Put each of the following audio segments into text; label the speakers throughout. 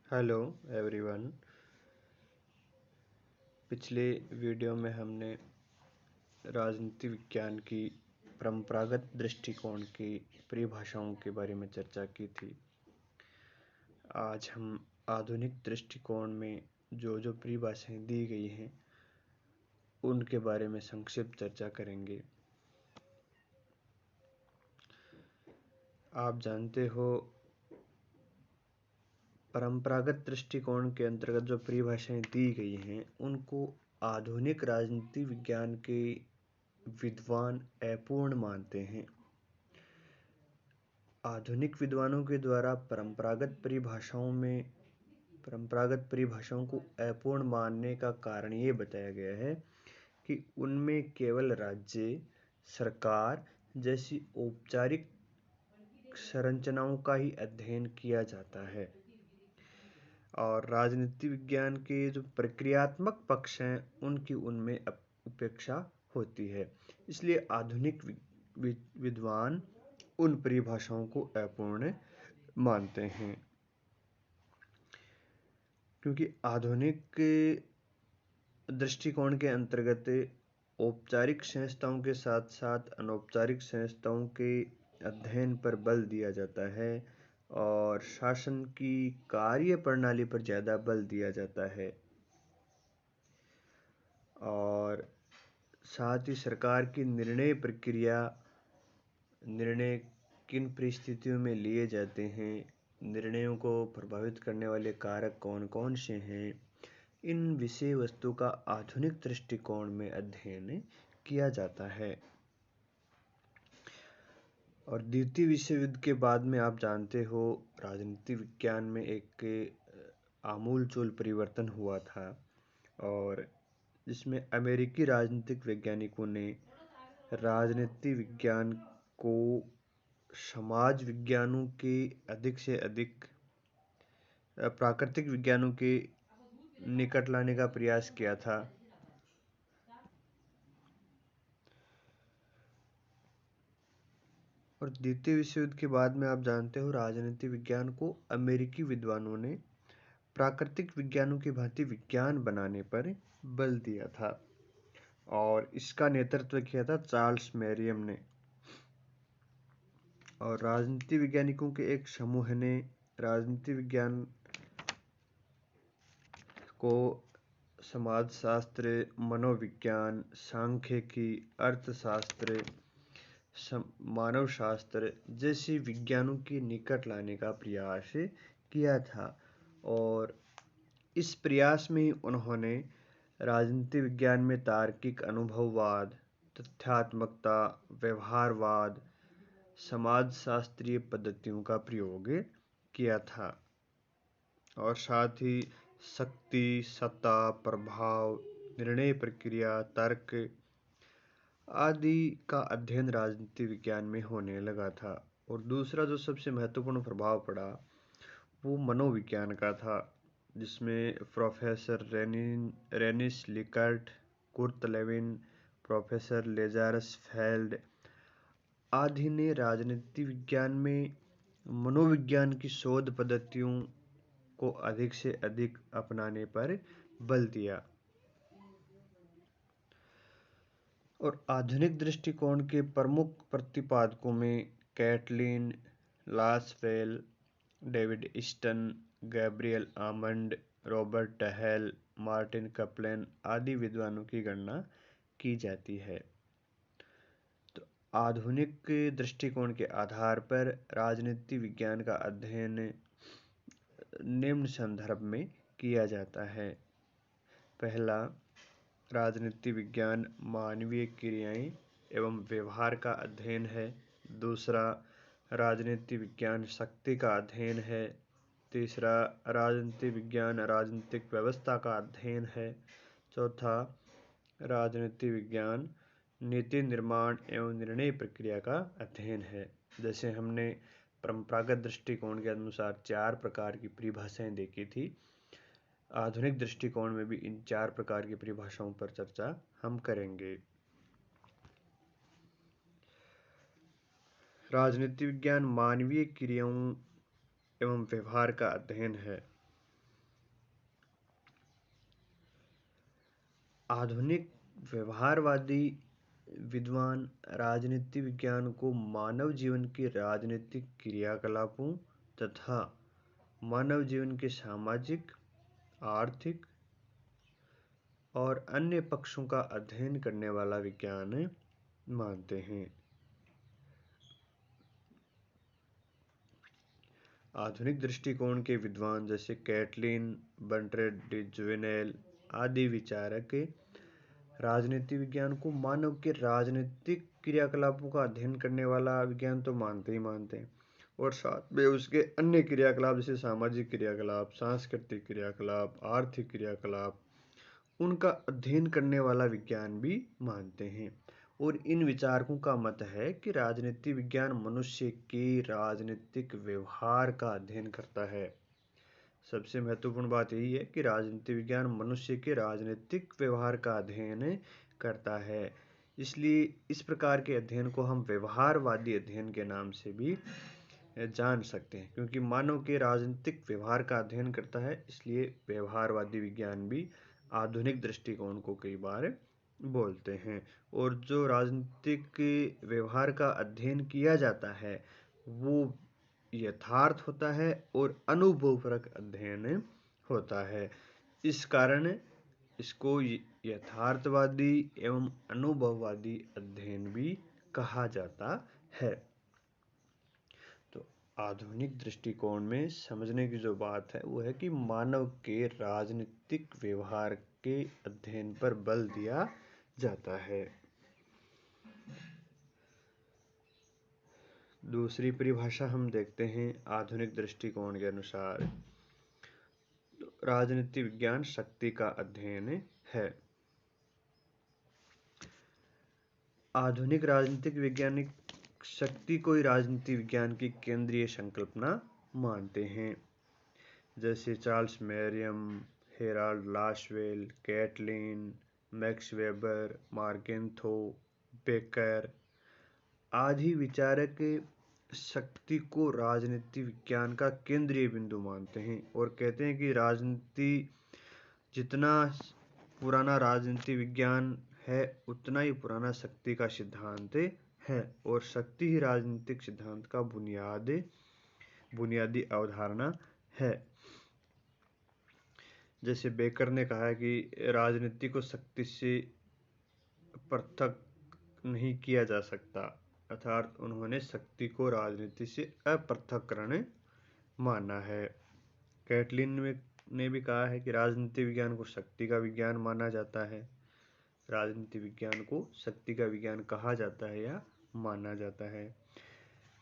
Speaker 1: Hello everyone. पिछले video में हमने राजनीति विज्ञान की परंपरागत दृष्टिकोण की परिभाषाओं के बारे में चर्चा की थी। आज हम आधुनिक दृष्टिकोण में जो जो परिभाषाएं दी गई हैं उनके बारे में संक्षिप्त चर्चा करेंगे। आप जानते हो, परंपरागत दृष्टिकोण के अंतर्गत जो परिभाषाएं दी गई हैं उनको आधुनिक राजनीति विज्ञान के विद्वान अपूर्ण मानते हैं। आधुनिक विद्वानों के द्वारा परंपरागत परिभाषाओं को अपूर्ण मानने का कारण ये बताया गया है कि उनमें केवल राज्य, सरकार जैसी औपचारिक संरचनाओं का ही अध्ययन किया जाता है और राजनीति विज्ञान के जो प्रक्रियात्मक पक्ष हैं उनकी उनमें उपेक्षा होती है। इसलिए आधुनिक विद्वान उन परिभाषाओं को अपूर्ण मानते हैं, क्योंकि आधुनिक दृष्टिकोण के अंतर्गत औपचारिक संस्थाओं के साथ साथ अनौपचारिक संस्थाओं के अध्ययन पर बल दिया जाता है और शासन की कार्य प्रणाली पर ज़्यादा बल दिया जाता है और साथ ही सरकार की निर्णय किन परिस्थितियों में लिए जाते हैं, निर्णयों को प्रभावित करने वाले कारक कौन कौन से हैं, इन विषय वस्तु का आधुनिक दृष्टिकोण में अध्ययन किया जाता है। और द्वितीय विश्व युद्ध के बाद में आप जानते हो राजनीति विज्ञान में एक आमूलचूल परिवर्तन हुआ था और जिसमें अमेरिकी राजनीतिक वैज्ञानिकों ने राजनीति विज्ञान को समाज विज्ञानों के अधिक से अधिक प्राकृतिक विज्ञानों के निकट लाने का प्रयास किया था। और द्वितीय विश्व युद्ध के बाद में आप जानते हो राजनीति विज्ञान को अमेरिकी विद्वानों ने प्राकृतिक विज्ञानों की भांति विज्ञान बनाने पर बल दिया था और इसका नेतृत्व किया था चार्ल्स मेरियम ने। और राजनीति वैज्ञानिकों के एक समूह ने राजनीति विज्ञान को समाजशास्त्र, मनोविज्ञान, सांख्यिकी, अर्थशास्त्र, मानवशास्त्र जैसे विज्ञानों के निकट लाने का प्रयास किया था और इस प्रयास में उन्होंने राजनीति विज्ञान में तार्किक अनुभववाद, तथ्यात्मकता, व्यवहारवाद, समाजशास्त्रीय पद्धतियों का प्रयोग किया था और साथ ही शक्ति, सत्ता, प्रभाव, निर्णय प्रक्रिया, तर्क आदि का अध्ययन राजनीति विज्ञान में होने लगा था। और दूसरा जो सबसे महत्वपूर्ण प्रभाव पड़ा वो मनोविज्ञान का था, जिसमें professor Rensis Likert, Kurt Lewin, professor Lazarsfeld आदि ने राजनीति विज्ञान में मनोविज्ञान की शोध पद्धतियों को अधिक से अधिक अपनाने पर बल दिया। और आधुनिक दृष्टिकोण के प्रमुख प्रतिपादकों में Catlin Lasswell, David Easton, Gabriel Almond, Robert Dahl, Martin Kaplan आदि विद्वानों की गणना की जाती है। तो आधुनिक दृष्टिकोण के आधार पर राजनीति विज्ञान का अध्ययन निम्न संदर्भ में किया जाता है। पहला, राजनीति विज्ञान मानवीय क्रियाएं एवं व्यवहार का अध्ययन है। दूसरा, राजनीति विज्ञान शक्ति का अध्ययन है। तीसरा, राजनीति विज्ञान राजनीतिक व्यवस्था का अध्ययन है। चौथा, राजनीति विज्ञान नीति निर्माण एवं निर्णय प्रक्रिया का अध्ययन है। जैसे हमने परंपरागत दृष्टिकोण के अनुसार 4 प्रकार की परिभाषाएं देखी थी, आधुनिक दृष्टिकोण में भी इन 4 प्रकार की परिभाषाओं पर चर्चा हम करेंगे। राजनीति विज्ञान मानवीय क्रियाओं एवं व्यवहार का अध्ययन है। आधुनिक व्यवहारवादी विद्वान राजनीति विज्ञान को मानव जीवन की राजनीतिक क्रियाकलापों तथा मानव जीवन के सामाजिक, आर्थिक और अन्य पक्षों का अध्ययन करने वाला विज्ञान मानते हैं। आधुनिक दृष्टिकोण के विद्वान जैसे कैटलिन, बर्ट्रैंड डी जुवेनेल आदि विचारक राजनीति विज्ञान को मानव के राजनीतिक क्रियाकलापों का अध्ययन करने वाला विज्ञान तो मानते ही मानते हैं, और साथ में उसके अन्य क्रियाकलाप जैसे सामाजिक क्रियाकलाप, सांस्कृतिक क्रियाकलाप, आर्थिक क्रियाकलाप, उनका अध्ययन करने वाला विज्ञान भी मानते हैं। और इन विचारकों का मत है कि राजनीति विज्ञान मनुष्य के राजनीतिक व्यवहार का अध्ययन करता है। सबसे महत्वपूर्ण बात यही है कि राजनीति विज्ञान मनुष्य के राजनीतिक व्यवहार का अध्ययन करता है। इसलिए इस प्रकार के अध्ययन को हम व्यवहारवादी अध्ययन के नाम से भी जान सकते हैं, क्योंकि मानव के राजनीतिक व्यवहार का अध्ययन करता है, इसलिए व्यवहारवादी विज्ञान भी आधुनिक दृष्टिकोण को कई बार बोलते हैं। और जो राजनीतिक व्यवहार का अध्ययन किया जाता है वो यथार्थ होता है और अनुभवपरक अध्ययन होता है। इस कारण इसको यथार्थवादी एवं अनुभववादी अध्ययन भी कहा जाता है। तो आधुनिक दृष्टिकोण में समझने की जो बात है वो है कि मानव के राजनीतिक व्यवहार के अध्ययन पर बल दिया जाता है। दूसरी परिभाषा हम देखते हैं आधुनिक दृष्टिकोण के अनुसार, राजनीति विज्ञान शक्ति का अध्ययन है। आधुनिक राजनीतिक वैज्ञानिक शक्ति को ही राजनीति विज्ञान की केंद्रीय संकल्पना मानते हैं। जैसे Charles Merriam, Harold Lasswell, Catlin, Max Weber, Morgenthau, Becker आदि विचारक शक्ति को राजनीति विज्ञान का केंद्रीय बिंदु मानते हैं और कहते हैं कि राजनीति जितना पुराना राजनीति विज्ञान है उतना ही पुराना शक्ति का सिद्धांत है, और शक्ति ही राजनीतिक सिद्धांत का बुनियादी अवधारणा है। जैसे बेकर ने कहा है कि राजनीति को शक्ति से पृथक नहीं किया जा सकता, अर्थात उन्होंने शक्ति को राजनीति से अपृथक्करण माना है। कैटलिन ने भी कहा है कि राजनीति विज्ञान को शक्ति का विज्ञान माना जाता है, राजनीति विज्ञान को शक्ति का विज्ञान कहा जाता है या माना जाता है।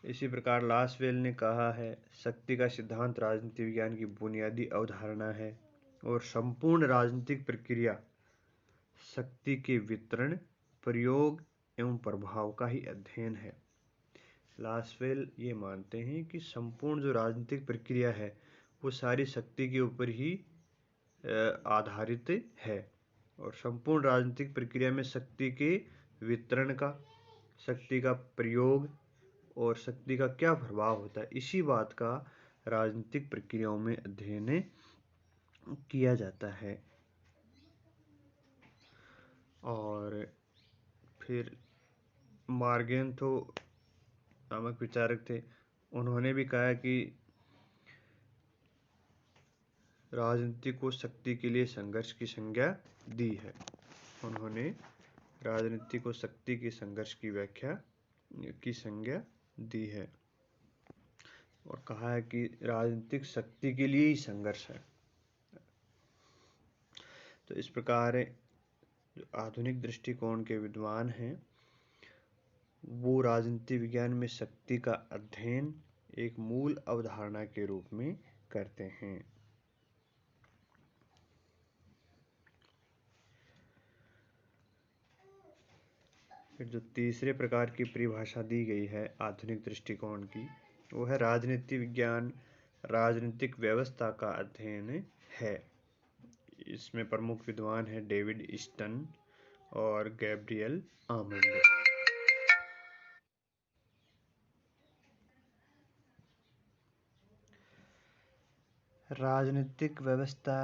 Speaker 1: इसी प्रकार लासवेल ने कहा है शक्ति का सिद्धांत राजनीति विज्ञान की बुनियादी अवधारणा है और संपूर्ण राजनीतिक प्रक्रिया शक्ति के वितरण, प्रयोग एवं प्रभाव का ही अध्ययन है। लासवेल ये मानते हैं कि संपूर्ण जो राजनीतिक प्रक्रिया है वो सारी शक्ति के ऊपर ही आधारित है, और संपूर्ण राजनीतिक प्रक्रिया में शक्ति के वितरण का, शक्ति का प्रयोग और शक्ति का क्या प्रभाव होता है, इसी बात का राजनीतिक प्रक्रियाओं में अध्ययन किया जाता है। और फिर मार्केंथो नामक विचारक थे, उन्होंने भी कहा कि राजनीति को शक्ति के लिए संघर्ष की संज्ञा दी है। उन्होंने राजनीति को शक्ति के संघर्ष की व्याख्या की संज्ञा दी है और कहा है कि राजनीतिक शक्ति के लिए ही संघर्ष है। तो इस प्रकार जो आधुनिक दृष्टिकोण के विद्वान हैं वो राजनीति विज्ञान में शक्ति का अध्ययन एक मूल अवधारणा के रूप में करते हैं। फिर जो तीसरे प्रकार की परिभाषा दी गई है आधुनिक दृष्टिकोण की, वो है राजनीति विज्ञान राजनीतिक व्यवस्था का अध्ययन है। इसमें प्रमुख विद्वान है डेविड ईस्टन और गैब्रियल आमंड। राजनीतिक व्यवस्था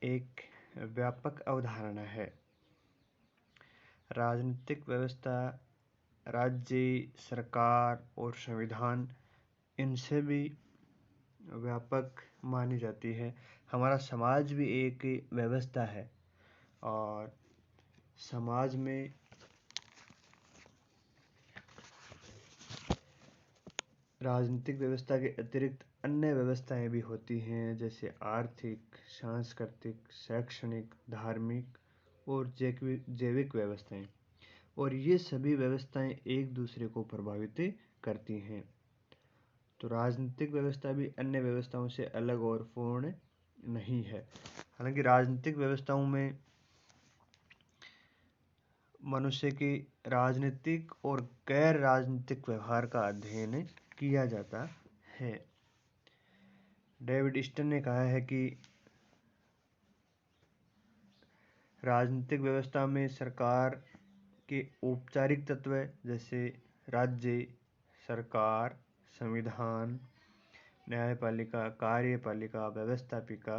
Speaker 1: एक व्यापक अवधारणा है राजनीतिक व्यवस्था राज्य, सरकार और संविधान इनसे भी व्यापक मानी जाती है। हमारा समाज भी एक व्यवस्था है और समाज में राजनीतिक व्यवस्था के अतिरिक्त अन्य व्यवस्थाएं भी होती हैं, जैसे आर्थिक, सांस्कृतिक, शैक्षणिक, धार्मिक और जैविक व्यवस्थाएं। और ये सभी व्यवस्थाएं एक दूसरे को प्रभावित करती हैं। तो राजनीतिक व्यवस्था भी अन्य व्यवस्थाओं से अलग और पूर्ण नहीं है। हालांकि राजनीतिक व्यवस्थाओं में मनुष्य के राजनीतिक और गैर राजनीतिक व्यवहार का अध्ययन किया जाता है। डेविड ईस्टन ने कहा है कि राजनीतिक व्यवस्था में सरकार के औपचारिक तत्व जैसे राज्य, सरकार, संविधान, न्यायपालिका, कार्यपालिका, व्यवस्थापिका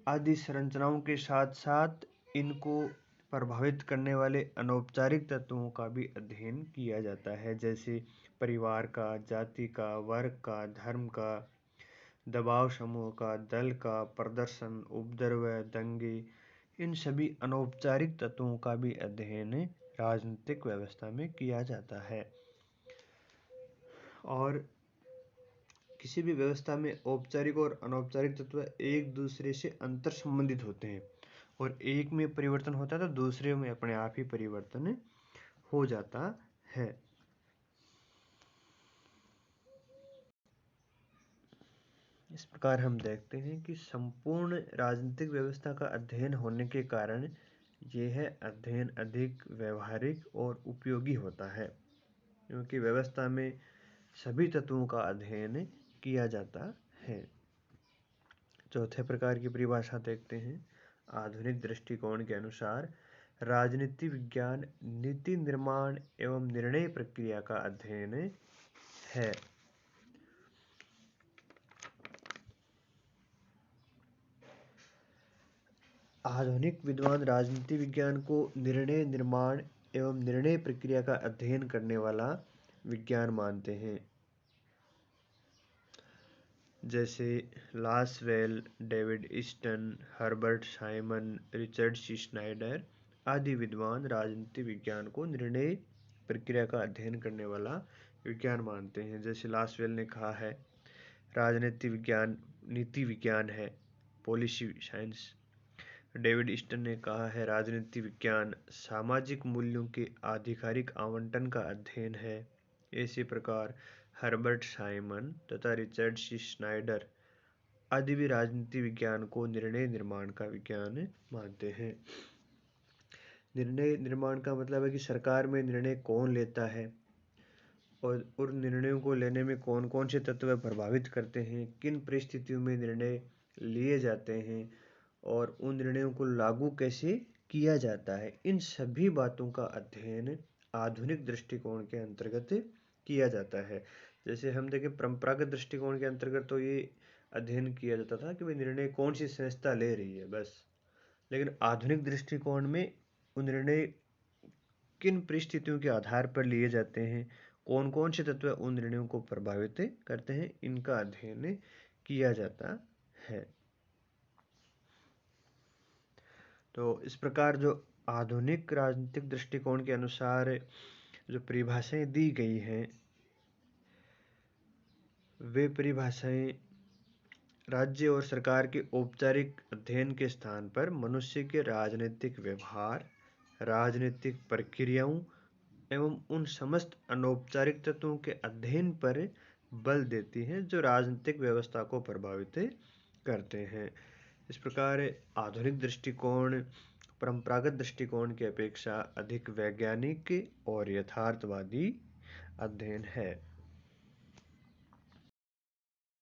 Speaker 1: आदि संरचनाओं के साथ साथ इनको प्रभावित करने वाले अनौपचारिक तत्वों का भी अध्ययन किया जाता है, जैसे परिवार का, जाति का, वर्ग का, धर्म का, दबाव समूह का, दल का, प्रदर्शन, उपद्रव, दंगे। इन सभी अनौपचारिक तत्वों का भी अध्ययन राजनीतिक व्यवस्था में किया जाता है। और किसी भी व्यवस्था में औपचारिक और अनौपचारिक तत्व एक दूसरे से अंतर संबंधित होते हैं और एक में परिवर्तन होता है तो दूसरे में अपने आप ही परिवर्तन हो जाता है। इस प्रकार हम देखते हैं कि संपूर्ण राजनीतिक व्यवस्था का अध्ययन होने के कारण यह अध्ययन अधिक व्यवहारिक और उपयोगी होता है, क्योंकि व्यवस्था में सभी तत्वों का अध्ययन किया जाता है। चौथे प्रकार की परिभाषा देखते हैं। आधुनिक दृष्टिकोण के अनुसार राजनीति विज्ञान नीति निर्माण एवं निर्णय प्रक्रिया का अध्ययन है। आधुनिक विद्वान राजनीति विज्ञान को निर्णय निर्माण एवं निर्णय प्रक्रिया का अध्ययन करने वाला विज्ञान मानते हैं, जैसे Lasswell, David Easton, Herbert Simon, Richard C Snyder आदि विद्वान राजनीति विज्ञान को निर्णय प्रक्रिया का अध्ययन करने वाला विज्ञान मानते हैं। जैसे लासवेल ने कहा है राजनीति विज्ञान नीति विज्ञान है, पॉलिसी साइंस। डेविड ईस्टन ने कहा है राजनीति विज्ञान सामाजिक मूल्यों के आधिकारिक आवंटन का अध्ययन है। इसी प्रकार हर्बर्ट साइमन तथा रिचर्ड सी स्नाइडर आदि भी राजनीति विज्ञान को निर्णय निर्माण का विज्ञान मानते हैं। निर्णय निर्माण का मतलब है कि सरकार में निर्णय कौन लेता है और उन निर्णयों को लेने में कौन कौन से तत्व प्रभावित करते हैं, किन परिस्थितियों में निर्णय लिए जाते हैं और उन निर्णयों को लागू कैसे किया जाता है। इन सभी बातों का अध्ययन आधुनिक दृष्टिकोण के अंतर्गत किया जाता है। जैसे हम देखें परंपरागत दृष्टिकोण के अंतर्गत तो ये अध्ययन किया जाता था कि भाई निर्णय कौन सी संस्था ले रही है बस, लेकिन आधुनिक दृष्टिकोण में वो निर्णय किन परिस्थितियों के आधार पर लिए जाते हैं, कौन कौन से तत्व उन निर्णयों को प्रभावित करते हैं, इनका अध्ययन किया जाता है। तो इस प्रकार जो आधुनिक राजनीतिक दृष्टिकोण के अनुसार जो परिभाषाएं दी गई हैं, वे परिभाषाएं राज्य और सरकार के औपचारिक अध्ययन के स्थान पर मनुष्य के राजनीतिक व्यवहार, राजनीतिक प्रक्रियाओं एवं उन समस्त अनौपचारिक तत्वों के अध्ययन पर बल देती हैं जो राजनीतिक व्यवस्था को प्रभावित करते हैं। इस प्रकार आधुनिक दृष्टिकोण परंपरागत दृष्टिकोण की अपेक्षा अधिक वैज्ञानिक और यथार्थवादी अध्ययन है।